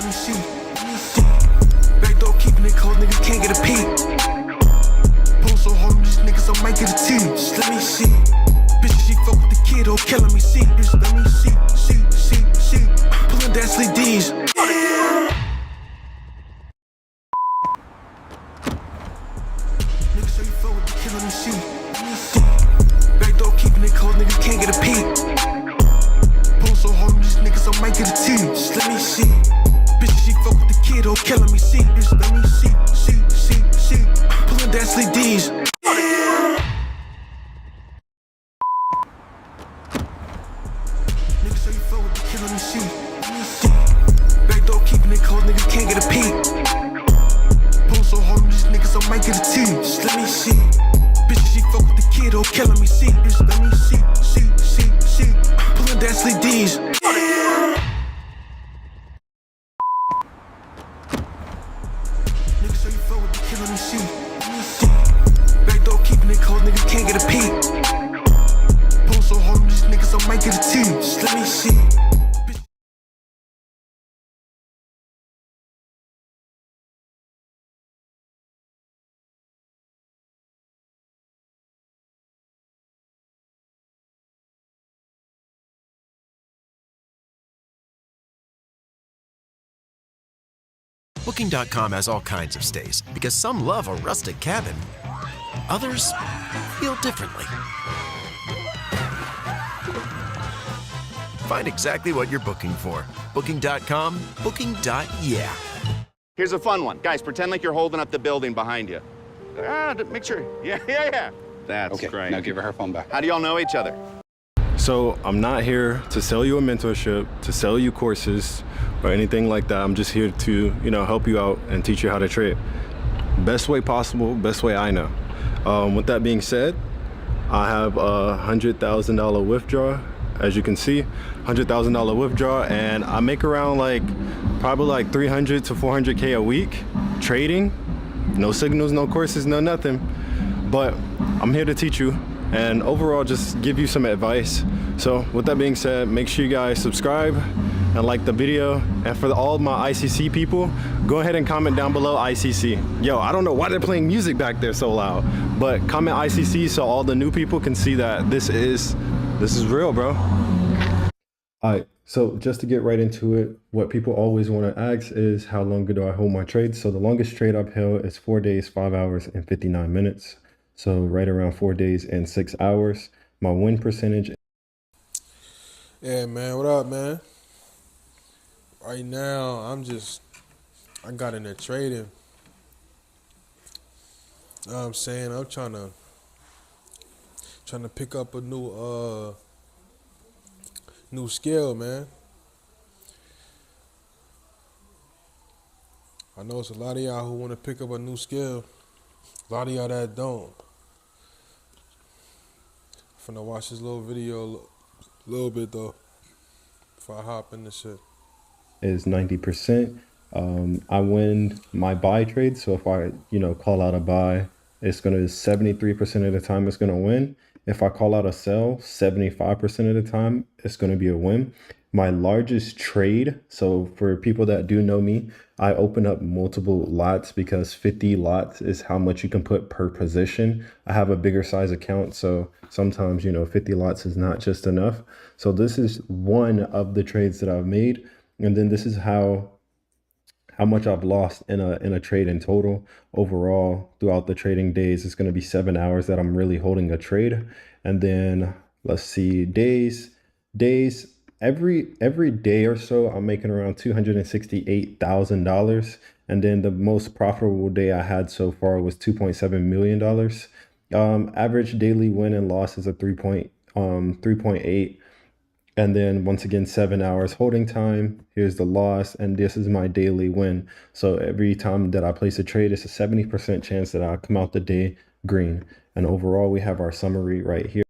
me see. Back door keeping it cold, niggas can't get a peek. Pull so hard on these niggas, I might get a T. Just let me see. Bitch, she fuck with the kid, oh, killing me see. Just let me see. Pulling that sleep D's. Niggas say you fuck with the kid, let me see. Back door keeping it cold, niggas can't get a peek. Pull so hard on these niggas, I might get a T. Just let me see. Bitch, she fuck with the kid, oh, killing me see. Just let me see. Pulling that sleep D's. Niggas say you fuck with the kid, let me see. Back door keeping it cold, niggas can't get a peek. Pull so hard on these niggas, I might get a T. Just let me see. Bitch, she fuck with the kid, oh, killing me see. Just let me see. Pulling that sleep D's. Niggas say you fuck with the kid, let me see. Back door keeping it cold, niggas can't get a peek. Pull so hard on these niggas, I might get a T. Just let me see. Booking.com has all kinds of stays because some love a rustic cabin. Others feel differently. Find exactly what you're booking for. Booking.com, booking.yeah. Here's a fun one. Guys, pretend like you're holding up the building behind you. Make sure. Yeah. That's okay, great. Now give her phone back. How do y'all know each other? So I'm not here to sell you a mentorship, to sell you courses, or anything like that. I'm just here to, help you out and teach you how to trade. Best way possible, best way I know. With that being said, I have a $100,000 withdrawal. As you can see, $100,000 withdrawal, and I make around probably like 300 to 400K a week trading. No signals, no courses, no nothing. But I'm here to teach you and overall just give you some advice. So with that being said, make sure you guys subscribe and like the video. And for all my ICC people, go ahead and comment down below ICC. Yo, I don't know why they're playing music back there so loud, but comment ICC so all the new people can see that this is real, bro. All right, so just to get right into it, what people always want to ask is how long do I hold my trades? So the longest trade I've held is 4 days, 5 hours, and 59 minutes. So right around 4 days and 6 hours. My win percentage. Yeah, man, what up, man? Right now, I got into trading. You know what I'm saying? I'm trying to pick up a new skill, man. I know it's a lot of y'all who want to pick up a new skill. A lot of y'all that don't. I'm finna watch this little video a little bit though before I hop in this shit. Is 90%. I win my buy trade. So if I, call out a buy, it's gonna 73% of the time it's gonna win. If I call out a sell, 75% of the time it's gonna be a win. My largest trade, so for people that do know me, I open up multiple lots because 50 lots is how much you can put per position. I have a bigger size account, so sometimes 50 lots is not just enough. So this is one of the trades that I've made, and then this is how much I've lost in a trade in total. Overall, throughout the trading days, it's going to be 7 hours that I'm really holding a trade. And then let's see, days, every day or so, I'm making around $268,000. And then the most profitable day I had so far was $2.7 million. Average daily win and loss is a 3.8. And then once again, 7 hours holding time. Here's the loss, and this is my daily win. So every time that I place a trade, it's a 70% chance that I'll come out the day green. And overall, we have our summary right here.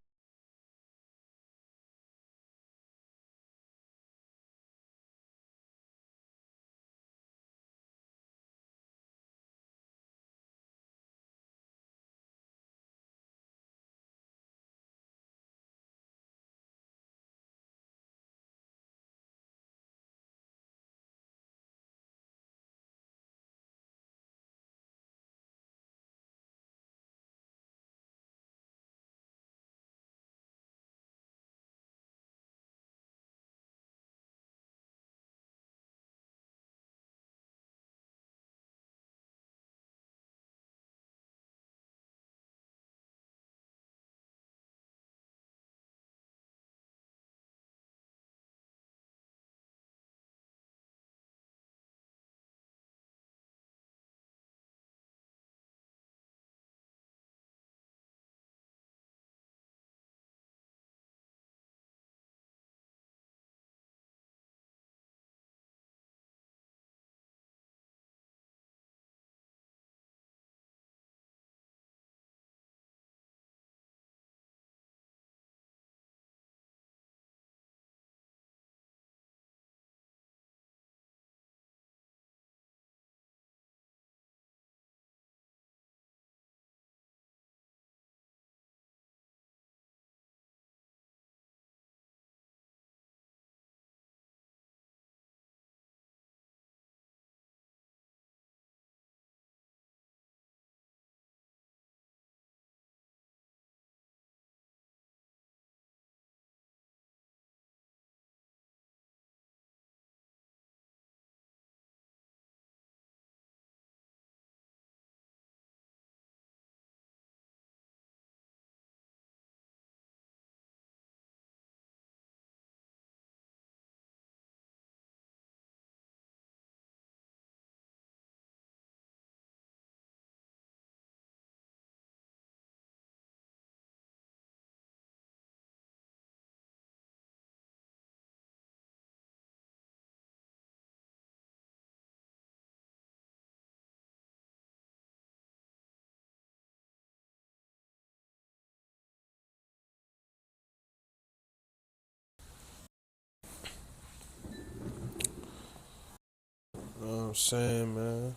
I'm saying, man.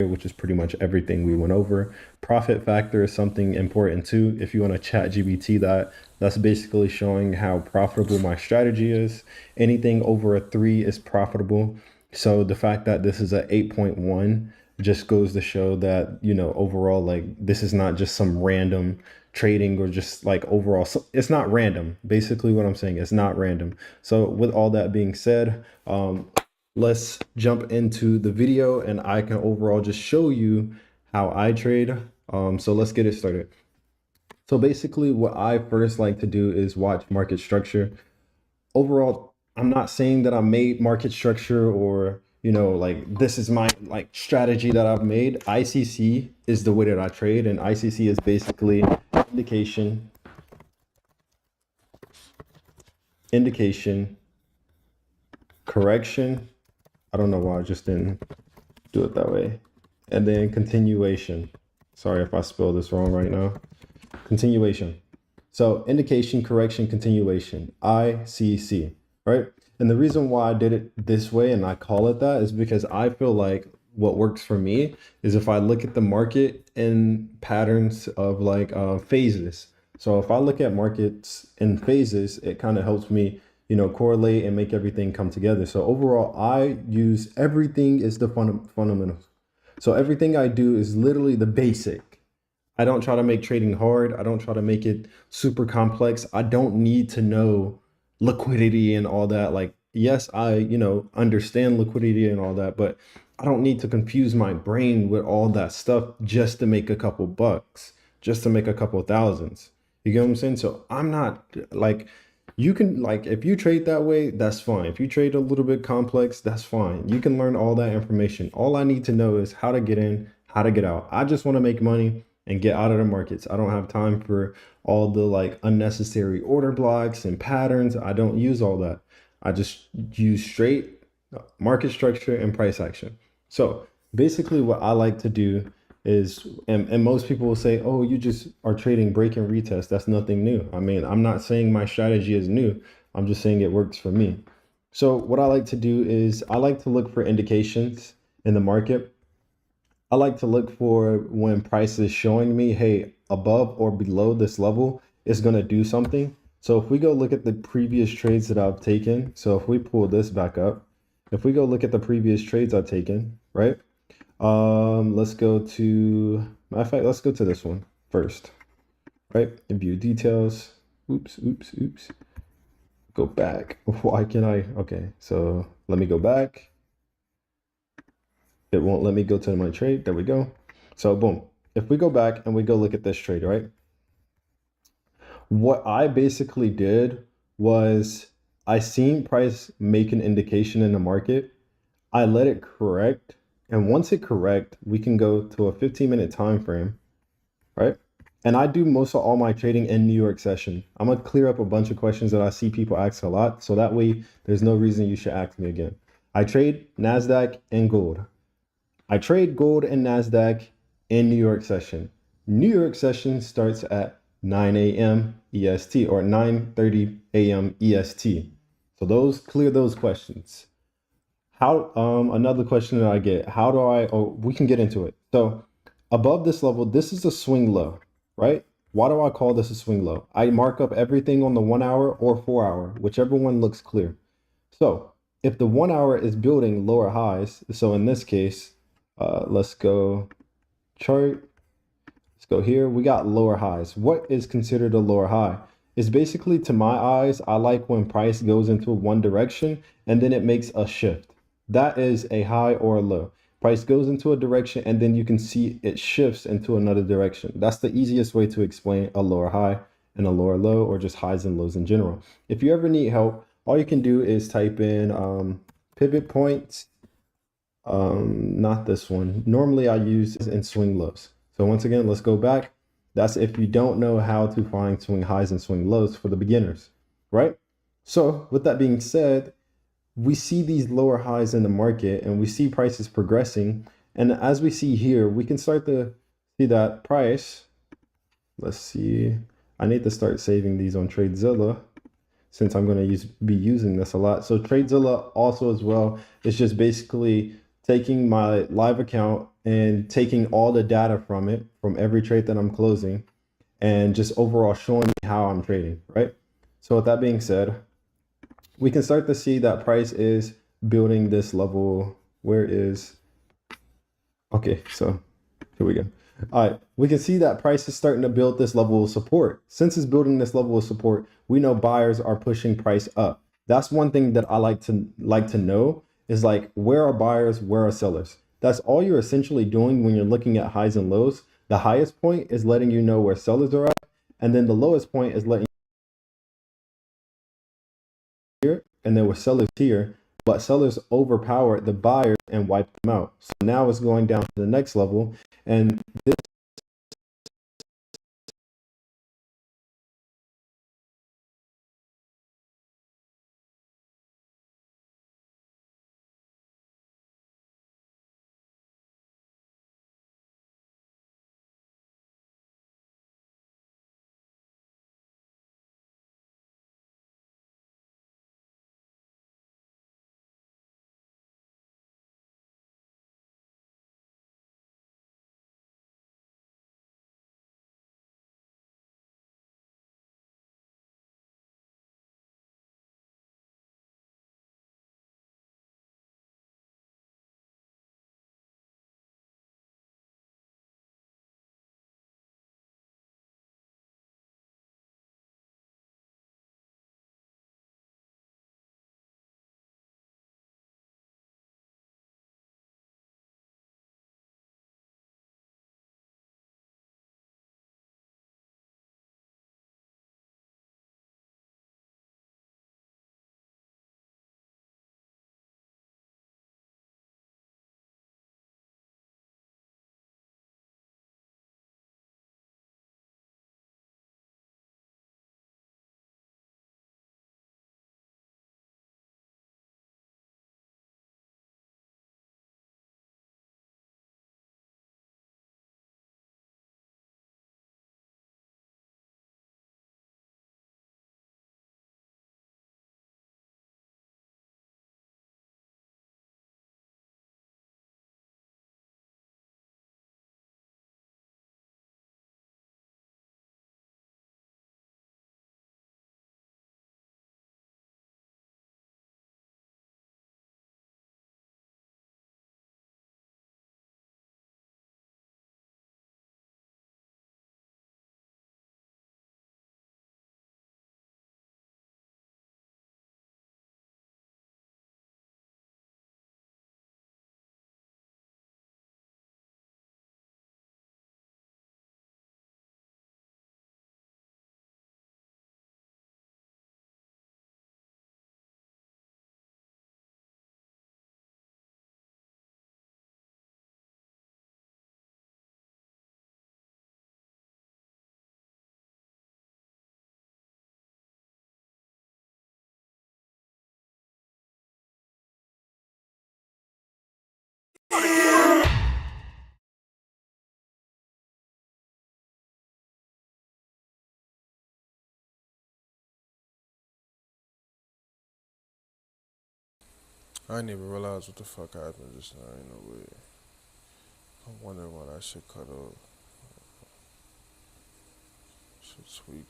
which is pretty much everything we went over. Profit factor is something important too. If you want to chat GBT that, that's basically showing how profitable my strategy is. Anything over a 3 is profitable. So the fact that this is a 8.1 just goes to show that, you know, overall, like this is not just some random trading or just like overall, so it's not random. Basically what I'm saying, it's not random. So with all that being said, let's jump into the video and I can overall just show you how I trade. So let's get it started. So basically what I first like to do is watch market structure. Overall, I'm not saying that I made market structure or, you know, like this is my like strategy that I've made. ICC is the way that I trade, and ICC is basically indication, correction. I don't know why I just didn't do it that way. And then continuation. Sorry if I spell this wrong right now. Continuation. So indication, correction, continuation, ICC, right? And the reason why I did it this way and I call it that is because I feel like what works for me is if I look at the market in patterns of like phases. So if I look at markets in phases, it kind of helps me, you know, correlate and make everything come together. So overall, I use everything is the fundamentals. So everything I do is literally the basic. I don't try to make trading hard. I don't try to make it super complex. I don't need to know liquidity and all that. Like, yes, I, you know, understand liquidity and all that, but I don't need to confuse my brain with all that stuff just to make a couple bucks, just to make a couple thousands. You get what I'm saying? So I'm not like, you can like, if you trade that way, that's fine. If you trade a little bit complex, that's fine. You can learn all that information. All I need to know is how to get in, how to get out. I just want to make money and get out of the markets. I don't have time for all the like unnecessary order blocks and patterns. I don't use all that. I just use straight market structure and price action. So basically what I like to do is, and most people will say, oh, you just are trading break and retest. That's nothing new. I mean, I'm not saying my strategy is new. I'm just saying it works for me. So what I like to do is I like to look for indications in the market. I like to look for when price is showing me, hey, above or below this level is going to do something. So if we go look at the previous trades that I've taken, so if we pull this back up, if we go look at the previous trades I've taken, right? Let's go to, matter of fact, let's go to this one first, right? View details. Oops. Go back. Why can I? Okay, so let me go back. It won't let me go to my trade. There we go. So boom, if we go back and we go look at this trade, right? What I basically did was I seen price make an indication in the market. I let it correct. And once it correct, we can go to a 15-minute time frame, right? And I do most of all my trading in New York session. I'm gonna clear up a bunch of questions that I see people ask a lot. So that way there's no reason you should ask me again. I trade NASDAQ and gold. I trade gold and NASDAQ in New York session. New York session starts at 9 a.m. EST or 9:30 a.m. EST. So clear those questions. How, another question that I get, how do I, oh, we can get into it. So above this level, this is a swing low, right? Why do I call this a swing low? I mark up everything on the 1 hour or 4 hour, whichever one looks clear. So if the 1 hour is building lower highs, so in this case, let's go chart. Let's go here. We got lower highs. What is considered a lower high? It's basically, to my eyes, I like when price goes into one direction and then it makes a shift. That is a high or a low. Price goes into a direction and then you can see it shifts into another direction. That's the easiest way to explain a lower high and a lower low, or just highs and lows in general. If you ever need help, all you can do is type in pivot points. Not this one. Normally I use in swing lows. So once again, let's go back. That's if you don't know how to find swing highs and swing lows for the beginners, right? So with that being said, we see these lower highs in the market and we see prices progressing. And as we see here, we can start to see that price. Let's see. I need to start saving these on TradeZilla since I'm going to be using this a lot. So TradeZilla also as well is just basically taking my live account and taking all the data from it, from every trade that I'm closing, and just overall showing me how I'm trading, right? So with that being said, we can start to see that price is building this level. Where is, okay, so here we go. All right, we can see that price is starting to build this level of support. Since it's building this level of support, we know buyers are pushing price up. That's one thing that I like to know is like, where are buyers, where are sellers? That's all you're essentially doing when you're looking at highs and lows. The highest point is letting you know where sellers are at, and then the lowest point is letting you here, and there were sellers here, but sellers overpowered the buyers and wiped them out. So now it's going down to the next level, and this I didn't even realize what the fuck happened just now. Ain't no way. I'm wondering why that shit cut off. Shit sweet.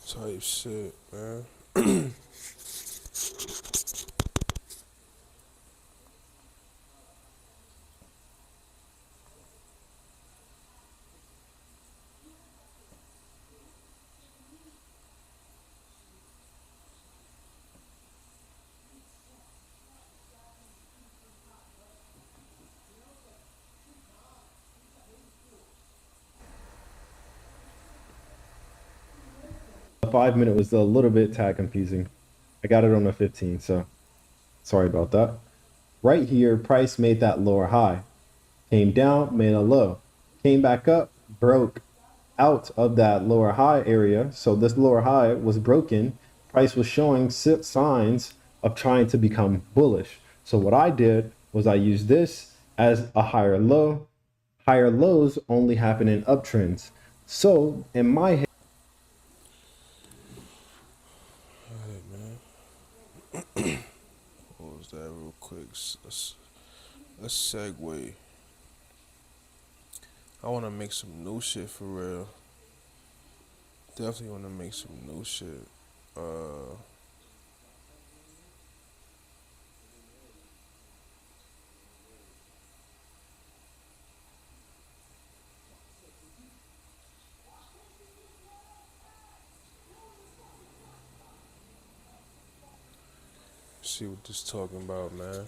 Type shit, man. 5 minute was a little bit tad confusing. I got it on the 15, so sorry about that. Right here, price made that lower high, came down, made a low, came back up, broke out of that lower high area. So this lower high was broken. Price was showing signs of trying to become bullish. So what I did was I used this as a higher low. Higher lows only happen in uptrends. So in my head, What was that real quick? Let's segue. I want to make some new shit for real. Definitely want to make some new shit. See what this talking about, man.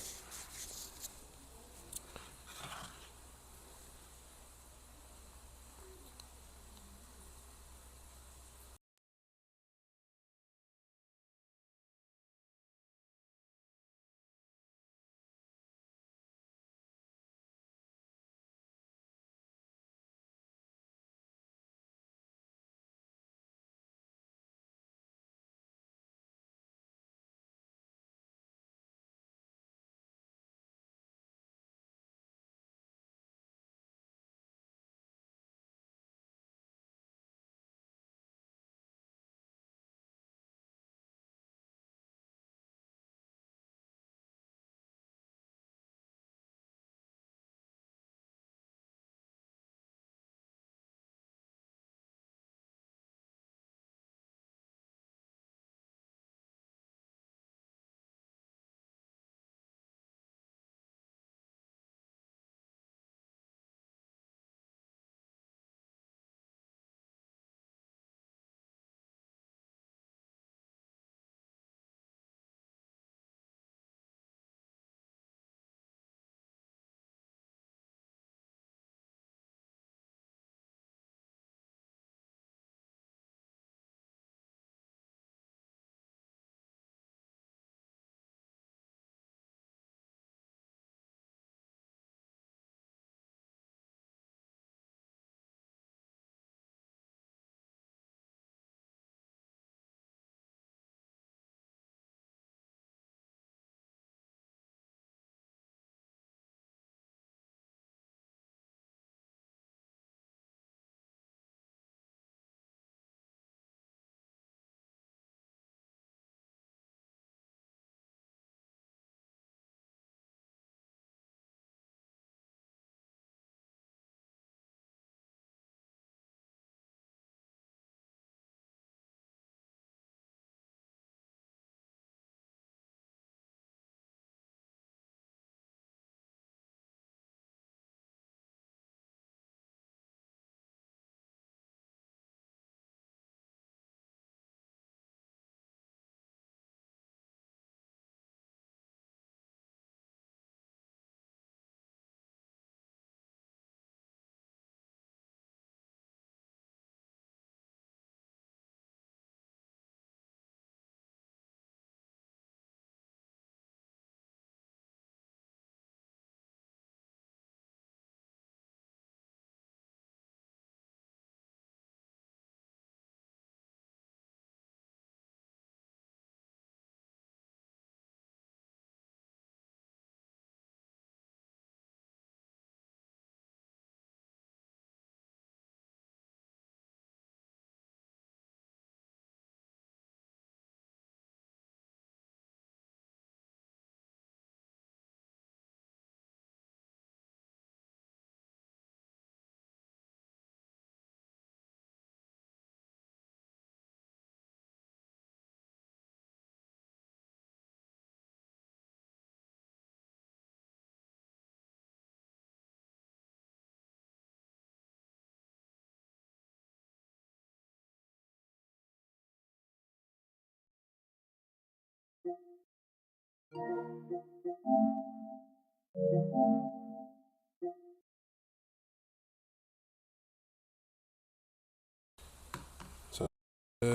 See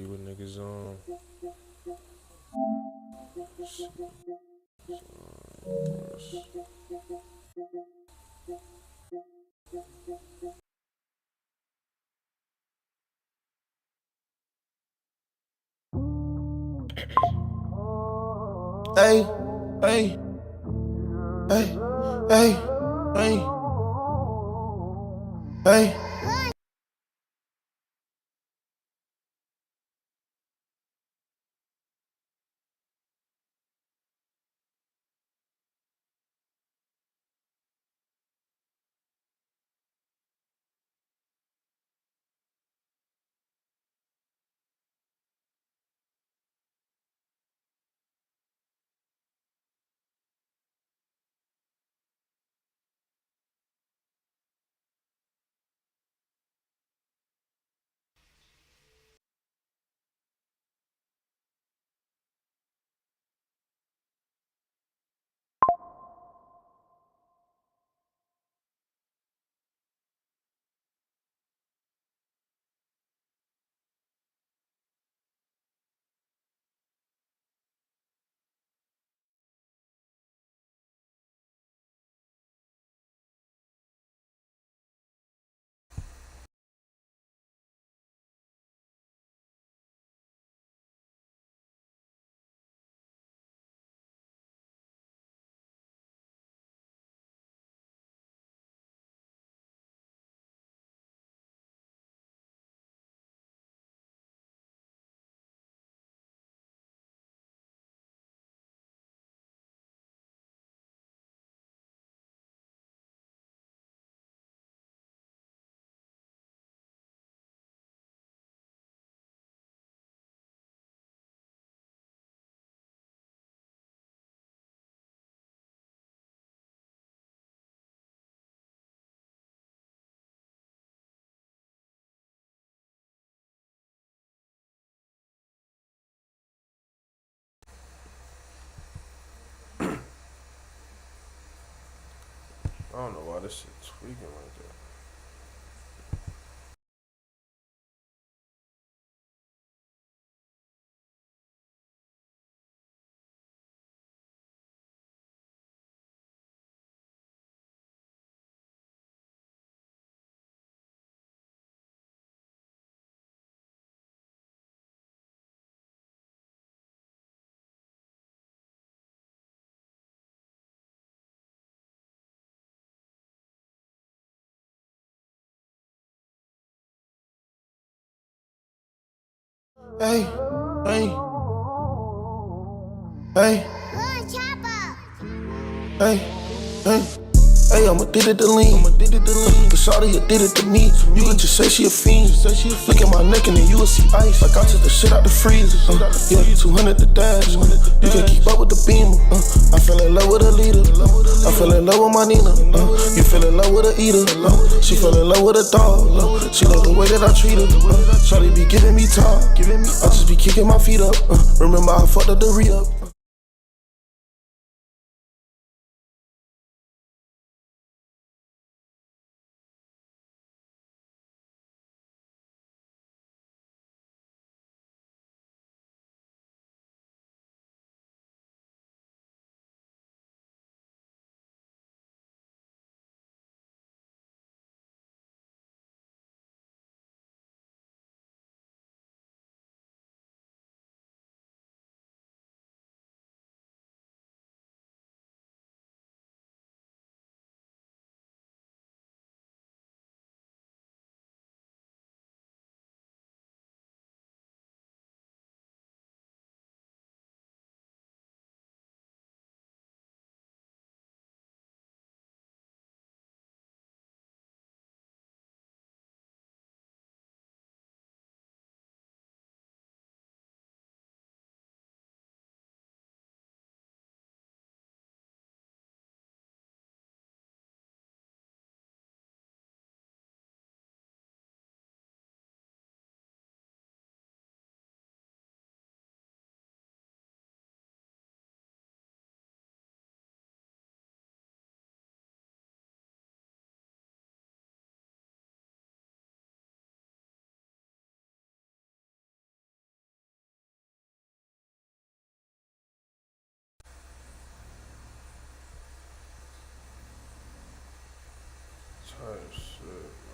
what niggas on. Hey, hey, hey, hey, hey, hey. I don't know why this shit tweaking like that. Hey, hey, hey, hey, hey. Hey, I'm addicted to lean. The shawty addicted to me. You could just say she a fiend. Look at my neck and then you will see ice. Like I took the shit out the freezer. Yeah, 200 the dash. You can keep up with the beamer. I fell in love with a leader. I fell in love with my Nina. You fell in love with a eater. She fell in love with a dog. She love the way that I treat her. Shawty be giving me talk. I just be kicking my feet up. Remember I fucked up the re-up. Type shit.